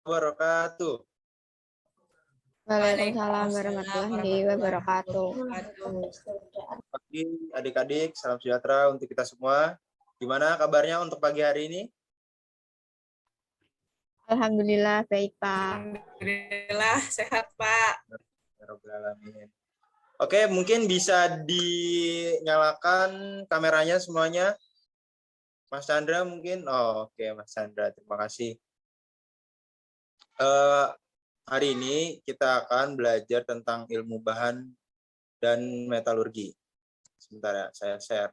wabarakatuh. Waalaikumsalam warahmatullahi wabarakatuh. Pagi adik-adik, salam sejahtera untuk kita semua. Gimana kabarnya untuk pagi hari ini? Alhamdulillah baik, Pak. Alhamdulillah sehat, Pak. Oke, mungkin bisa dinyalakan kameranya semuanya. Mas Chandra mungkin. Oh, oke, Mas Chandra, terima kasih. Hari ini kita akan belajar tentang ilmu bahan dan metalurgi. Sebentar ya, saya share.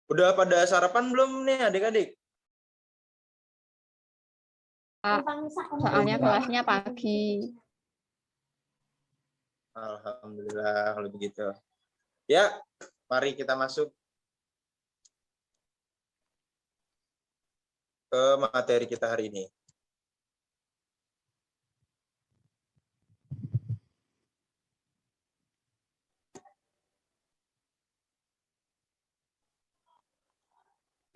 Udah pada sarapan belum nih adik-adik? Soalnya kelasnya pagi. Alhamdulillah kalau begitu. Ya, mari kita masuk ke materi kita hari ini.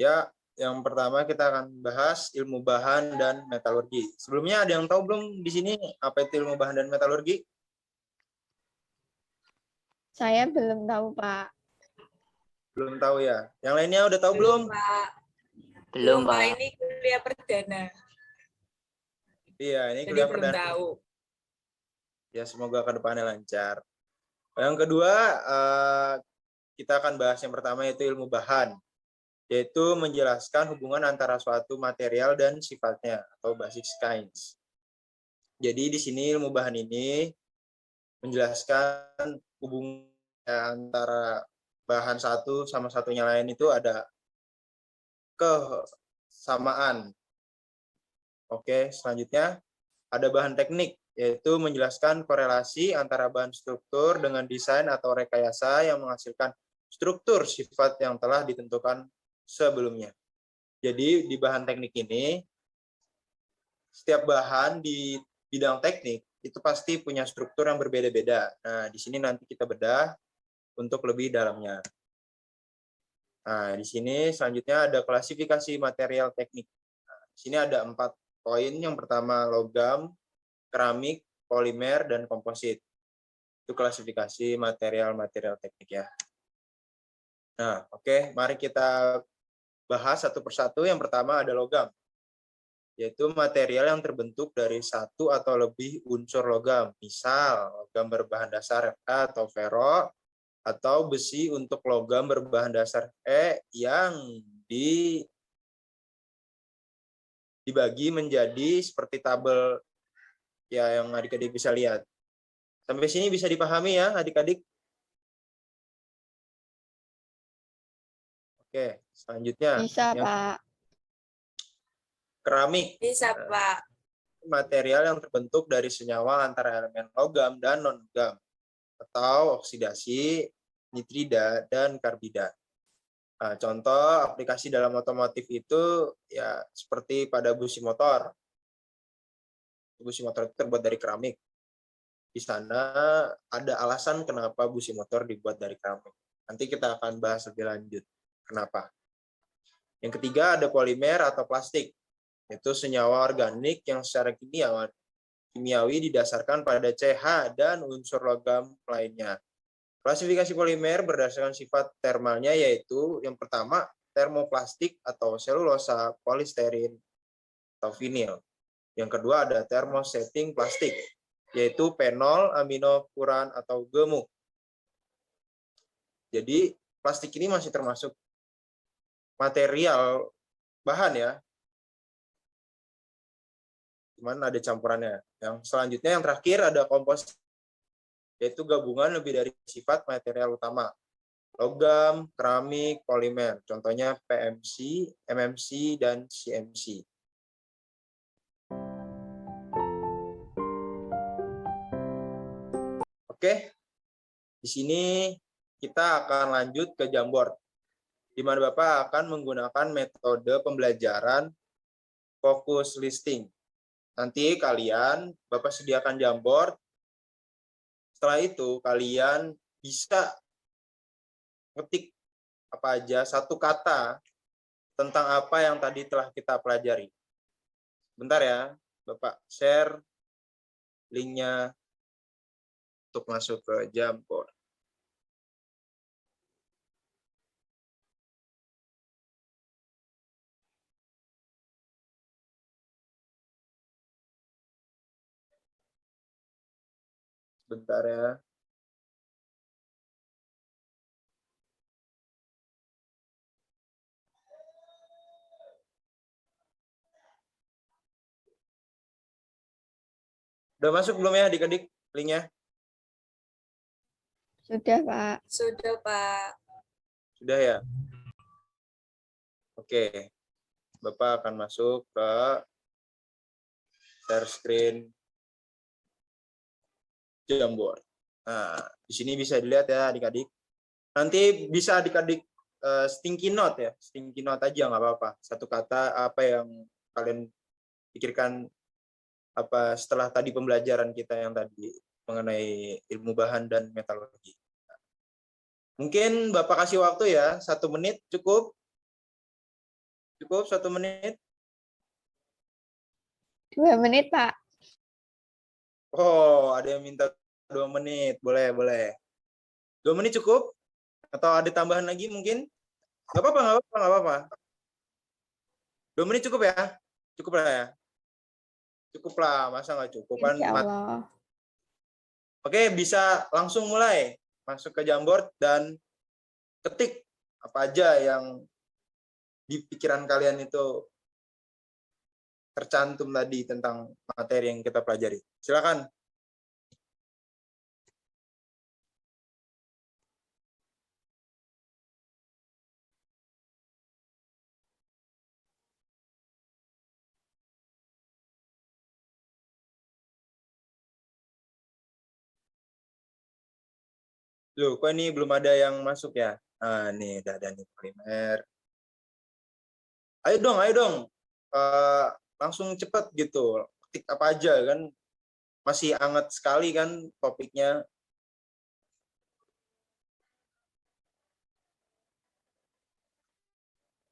Ya, yang pertama kita akan bahas ilmu bahan dan metalurgi. Sebelumnya ada yang tahu belum di sini apa itu ilmu bahan dan metalurgi? Saya belum tahu, Pak. Belum tahu ya. Yang lainnya udah tahu belum? Pak. Belum, Pak. Pak. Ini kuliah perdana. Iya, ini Jadi kuliah belum perdana. tahu. Ya, semoga ke depannya lancar. Yang kedua, kita akan bahas yang pertama yaitu ilmu bahan, yaitu menjelaskan hubungan antara suatu material dan sifatnya atau basic kinds. Jadi di sini ilmu bahan ini menjelaskan hubungan antara bahan satu sama satunya lain itu ada kesamaan. Oke, selanjutnya ada bahan teknik, yaitu menjelaskan korelasi antara bahan struktur dengan desain atau rekayasa yang menghasilkan struktur sifat yang telah ditentukan sebelumnya. Jadi di bahan teknik ini, setiap bahan di bidang teknik itu pasti punya struktur yang berbeda-beda. Nah, di sini nanti kita bedah untuk lebih dalamnya. Nah, di sini selanjutnya ada klasifikasi material teknik. Nah, di sini ada 4 poin. Yang pertama logam, keramik, polimer, dan komposit. Itu klasifikasi material-material teknik ya. Nah, oke, mari kita bahas satu persatu. Yang pertama ada logam, yaitu material yang terbentuk dari satu atau lebih unsur logam. Misal, logam berbahan dasar Fe atau fero, atau besi untuk logam berbahan dasar E yang dibagi menjadi seperti tabel ya yang adik-adik bisa lihat. Sampai sini bisa dipahami ya adik-adik? Oke, selanjutnya. Bisa, Pak. Keramik. Bisa, Pak. Material yang terbentuk dari senyawa antara elemen logam dan non-logam, atau oksidasi, nitrida, dan karbida. Nah, contoh aplikasi dalam otomotif itu ya seperti pada busi motor. Busi motor itu terbuat dari keramik. Di sana ada alasan kenapa busi motor dibuat dari keramik. Nanti kita akan bahas lebih lanjut kenapa. Yang ketiga ada polimer atau plastik. Itu senyawa organik yang secara kimiawi didasarkan pada CH dan unsur logam lainnya. Klasifikasi polimer berdasarkan sifat termalnya yaitu yang pertama termoplastik atau selulosa, polisterin, atau vinil. Yang kedua ada thermosetting plastik, yaitu penol, aminofuran, atau gemuk. Jadi plastik ini masih termasuk material bahan ya, cuman ada campurannya. Yang selanjutnya yang terakhir ada komposit, yaitu gabungan lebih dari sifat material utama. Logam, keramik, polimer. Contohnya PMC, MMC, dan CMC. Oke, di sini kita akan lanjut ke Jamboard, di mana Bapak akan menggunakan metode pembelajaran focus listing. Nanti Bapak sediakan Jamboard. Setelah itu kalian bisa ketik apa aja satu kata tentang apa yang tadi telah kita pelajari. Bentar ya, Bapak share linknya untuk masuk ke Jamboard. Bentar ya. Udah masuk belum ya adik-adik linknya? Sudah, Pak. Sudah, Pak. Sudah ya? Oke. Bapak akan masuk ke share screen Jamboard. Nah, di sini bisa dilihat ya adik-adik. Nanti bisa adik-adik sticky note ya. Sticky note aja nggak apa-apa. Satu kata apa yang kalian pikirkan apa setelah tadi pembelajaran kita yang tadi mengenai ilmu bahan dan metalurgi. Mungkin Bapak kasih waktu ya, 1 menit cukup? Cukup 1 menit? 2 menit, Pak. Oh, ada yang minta 2 menit. Boleh, boleh. 2 menit cukup? Atau ada tambahan lagi mungkin? Nggak apa-apa, nggak apa-apa, nggak apa-apa. 2 menit cukup ya? Cukup lah ya? Cukup lah, masa nggak cukup kan? Insya Allah. Oke, bisa langsung mulai masuk ke Jamboard dan ketik apa aja yang di pikiran kalian itu tercantum tadi tentang materi yang kita pelajari. Silakan. Loh, kok ini belum ada yang masuk ya? Nah, nih udah ada nih polimer. Ayo dong. Langsung cepet gitu. Ketik apa aja kan? Masih hangat sekali kan topiknya.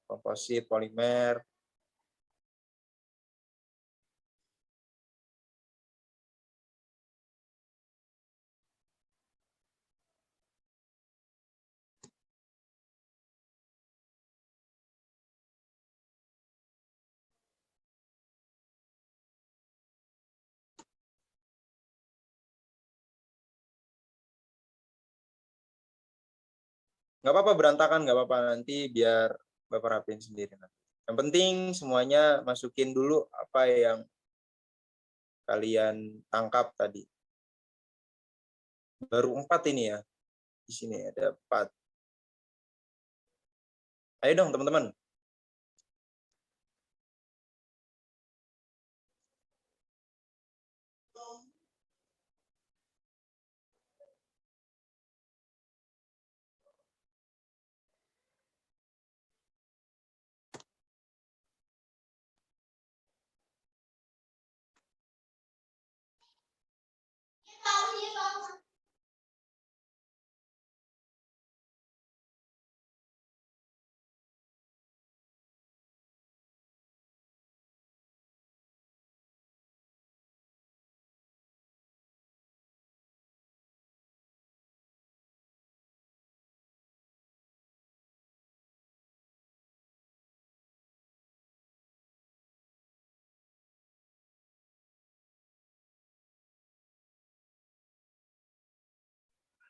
Komposit, polimer. Nggak apa-apa berantakan, nggak apa-apa. Nanti biar Bapak rapiin sendiri. Yang penting semuanya masukin dulu apa yang kalian tangkap tadi. Baru 4 ini ya. Di sini ada 4. Ayo dong teman-teman.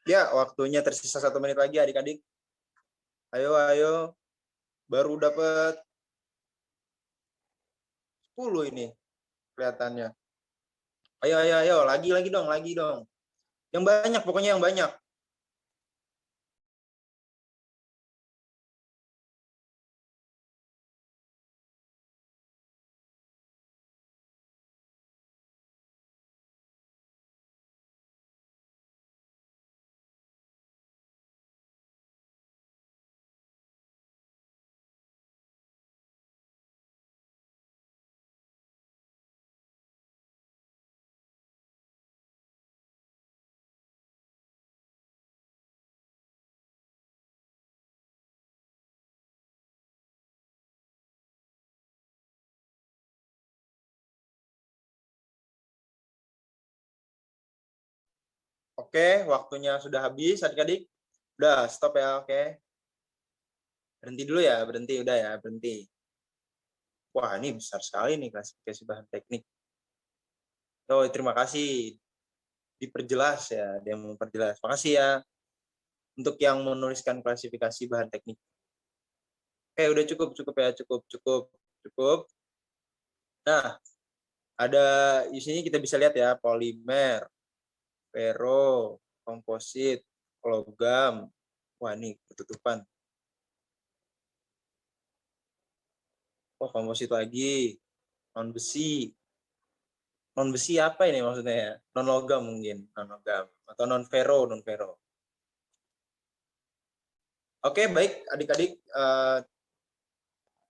Ya, waktunya tersisa 1 menit lagi adik-adik. Ayo. Baru dapat 10 ini kelihatannya. Ayo. Lagi dong. Yang banyak, pokoknya yang banyak. Oke, waktunya sudah habis adik-adik. Udah, stop ya, oke. Berhenti dulu ya, berhenti, udah ya, berhenti. Wah, ini besar sekali nih klasifikasi bahan teknik. Oh, terima kasih. Diperjelas ya, dia mau memperjelas. Makasih ya untuk yang menuliskan klasifikasi bahan teknik. Oke, udah cukup ya, cukup. Nah, ada di sini kita bisa lihat ya, polimer, ferro, komposit, logam. Wah, ini ketutupan. Oh, komposit lagi, non besi. Non besi apa ini maksudnya ya? Non logam mungkin, non logam atau non ferro, non ferro. Oke, baik adik-adik.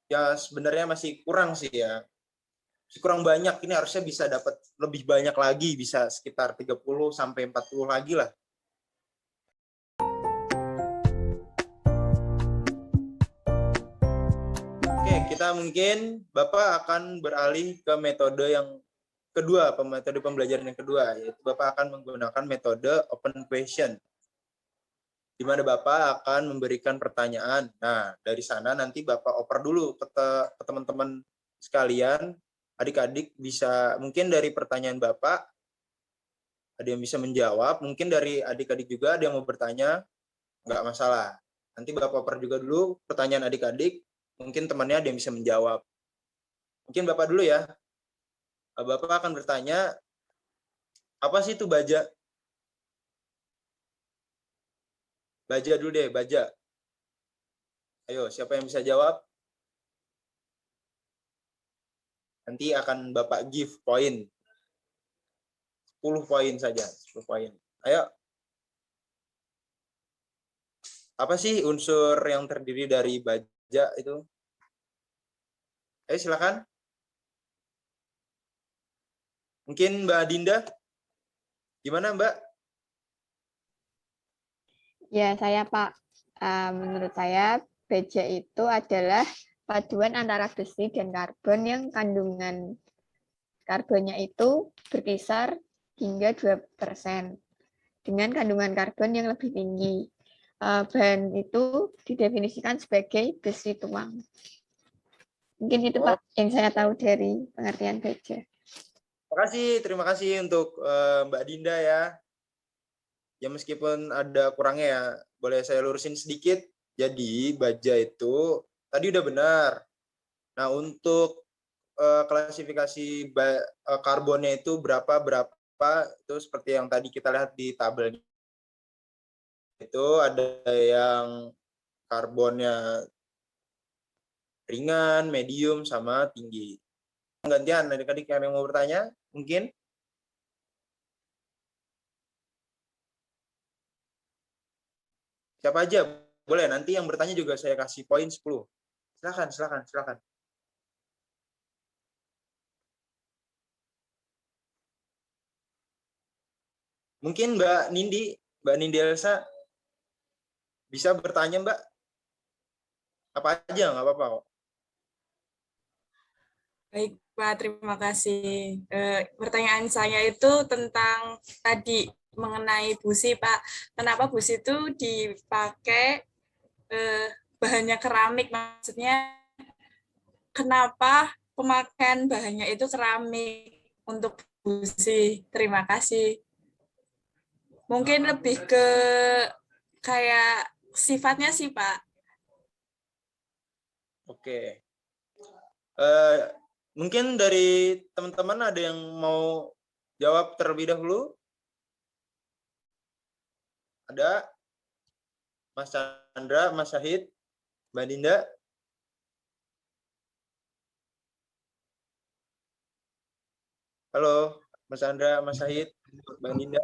Ya sebenarnya masih kurang sih ya. Masih kurang banyak. Ini harusnya bisa dapat lebih banyak lagi, bisa sekitar 30 sampai 40 lagi lah. Oke, kita mungkin Bapak akan beralih ke metode yang kedua, metode pembelajaran yang kedua, yaitu Bapak akan menggunakan metode open question, di mana Bapak akan memberikan pertanyaan. Nah, dari sana nanti Bapak oper dulu ke teman-teman sekalian, adik-adik bisa, mungkin dari pertanyaan Bapak, ada yang bisa menjawab, mungkin dari adik-adik juga ada yang mau bertanya, nggak masalah. Nanti Bapak oper juga dulu pertanyaan adik-adik, mungkin temannya ada yang bisa menjawab. Mungkin Bapak dulu ya. Bapak akan bertanya, apa sih itu baja? Baja dulu deh, baja. Ayo, siapa yang bisa jawab? Nanti akan Bapak give point. 10 poin saja, 10 poin. Ayo. Apa sih unsur yang terdiri dari baja itu? Ayo silakan. Mungkin Mbak Dinda. Gimana Mbak? Ya, saya Pak. Menurut saya, baja itu adalah paduan antara besi dan karbon yang kandungan karbonnya itu berkisar hingga 2% dengan kandungan karbon yang lebih tinggi. Bahan itu didefinisikan sebagai besi tuang. Mungkin itu Pak yang saya tahu dari pengertian baja. Terima kasih untuk Mbak Dinda ya. Ya meskipun ada kurangnya ya, boleh saya lurusin sedikit. Jadi baja itu tadi udah benar. Nah untuk klasifikasi karbonnya itu berapa itu seperti yang tadi kita lihat di tabel itu, ada yang karbonnya ringan, medium, sama tinggi. Gantian adik-adik yang mau bertanya mungkin. Siapa aja boleh, nanti yang bertanya juga saya kasih poin 10. Silakan. Mungkin Mbak Nindi Elsa bisa bertanya Mbak. Apa aja nggak apa-apa kok. Baik, Pak. Terima kasih. Pertanyaan saya itu tentang tadi mengenai busi, Pak. Kenapa busi itu dipakai bahannya keramik? Maksudnya, kenapa pemakaian bahannya itu keramik untuk busi? Terima kasih. Mungkin lebih ke kayak sifatnya sih, Pak. Oke. Mungkin dari teman-teman ada yang mau jawab terlebih dahulu? Ada? Mas Chandra, Mas Syahid, Mbak Dinda? Halo, Mas Chandra, Mas Syahid, Mbak Dinda?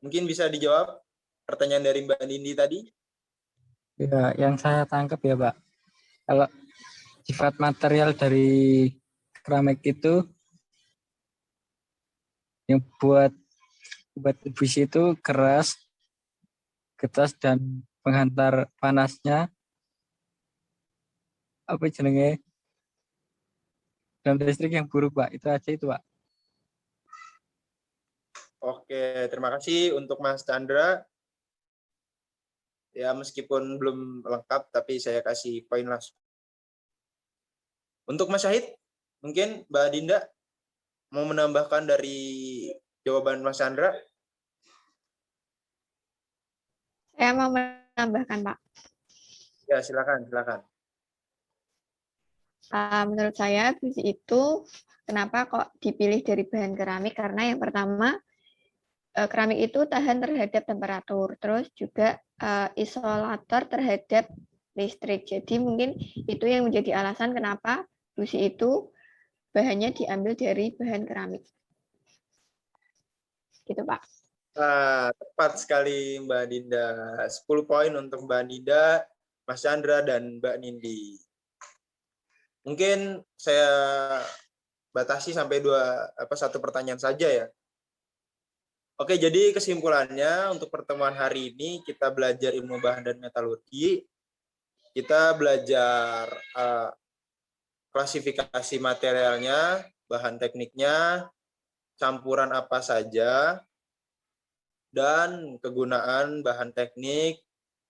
Mungkin bisa dijawab pertanyaan dari Mbak Nindi tadi? Ya, yang saya tangkap ya, Pak. Kalau sifat material dari keramik itu yang buat besi itu keras dan penghantar panasnya apa jenenge dan listrik yang buruk, Pak. Itu aja itu, Pak. Oke, terima kasih untuk Mas Chandra. Ya, meskipun belum lengkap, tapi saya kasih poin lah. Untuk Mas Syahid, mungkin Mbak Dinda mau menambahkan dari jawaban Mas Chandra? Saya mau menambahkan, Pak. Ya, silakan, silakan. Menurut saya busi itu kenapa kok dipilih dari bahan keramik? Karena yang pertama keramik itu tahan terhadap temperatur, terus juga isolator terhadap listrik. Jadi mungkin itu yang menjadi alasan kenapa busi itu bahannya diambil dari bahan keramik. Gitu, Pak. Tepat sekali Mbak Dinda. 10 poin untuk Mbak Dinda, Mas Chandra, dan Mbak Nindi. Mungkin saya batasi sampai satu pertanyaan saja ya. Oke, jadi kesimpulannya untuk pertemuan hari ini kita belajar ilmu bahan dan metalurgi. Kita belajar klasifikasi materialnya, bahan tekniknya, campuran apa saja, dan kegunaan bahan teknik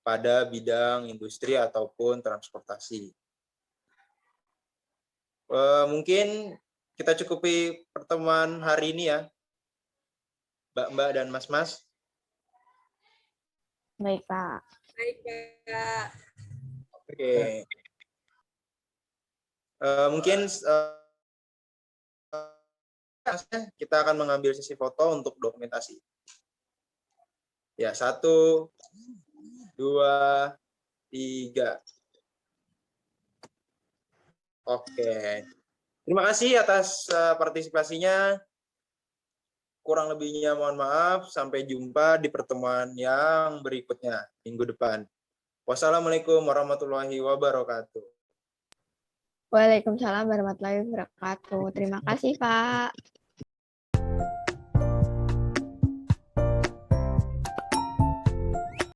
pada bidang industri ataupun transportasi. Mungkin kita cukupi pertemuan hari ini ya, Mbak-mbak dan Mas-mas. Baik, Pak. Baik, Pak. Oke. Mungkin kita akan mengambil sesi foto untuk dokumentasi. Ya, 1, 2, 3. Oke. Terima kasih atas partisipasinya. Kurang lebihnya mohon maaf. Sampai jumpa di pertemuan yang berikutnya minggu depan. Wassalamualaikum warahmatullahi wabarakatuh. Waalaikumsalam warahmatullahi wabarakatuh. Terima kasih, Pak.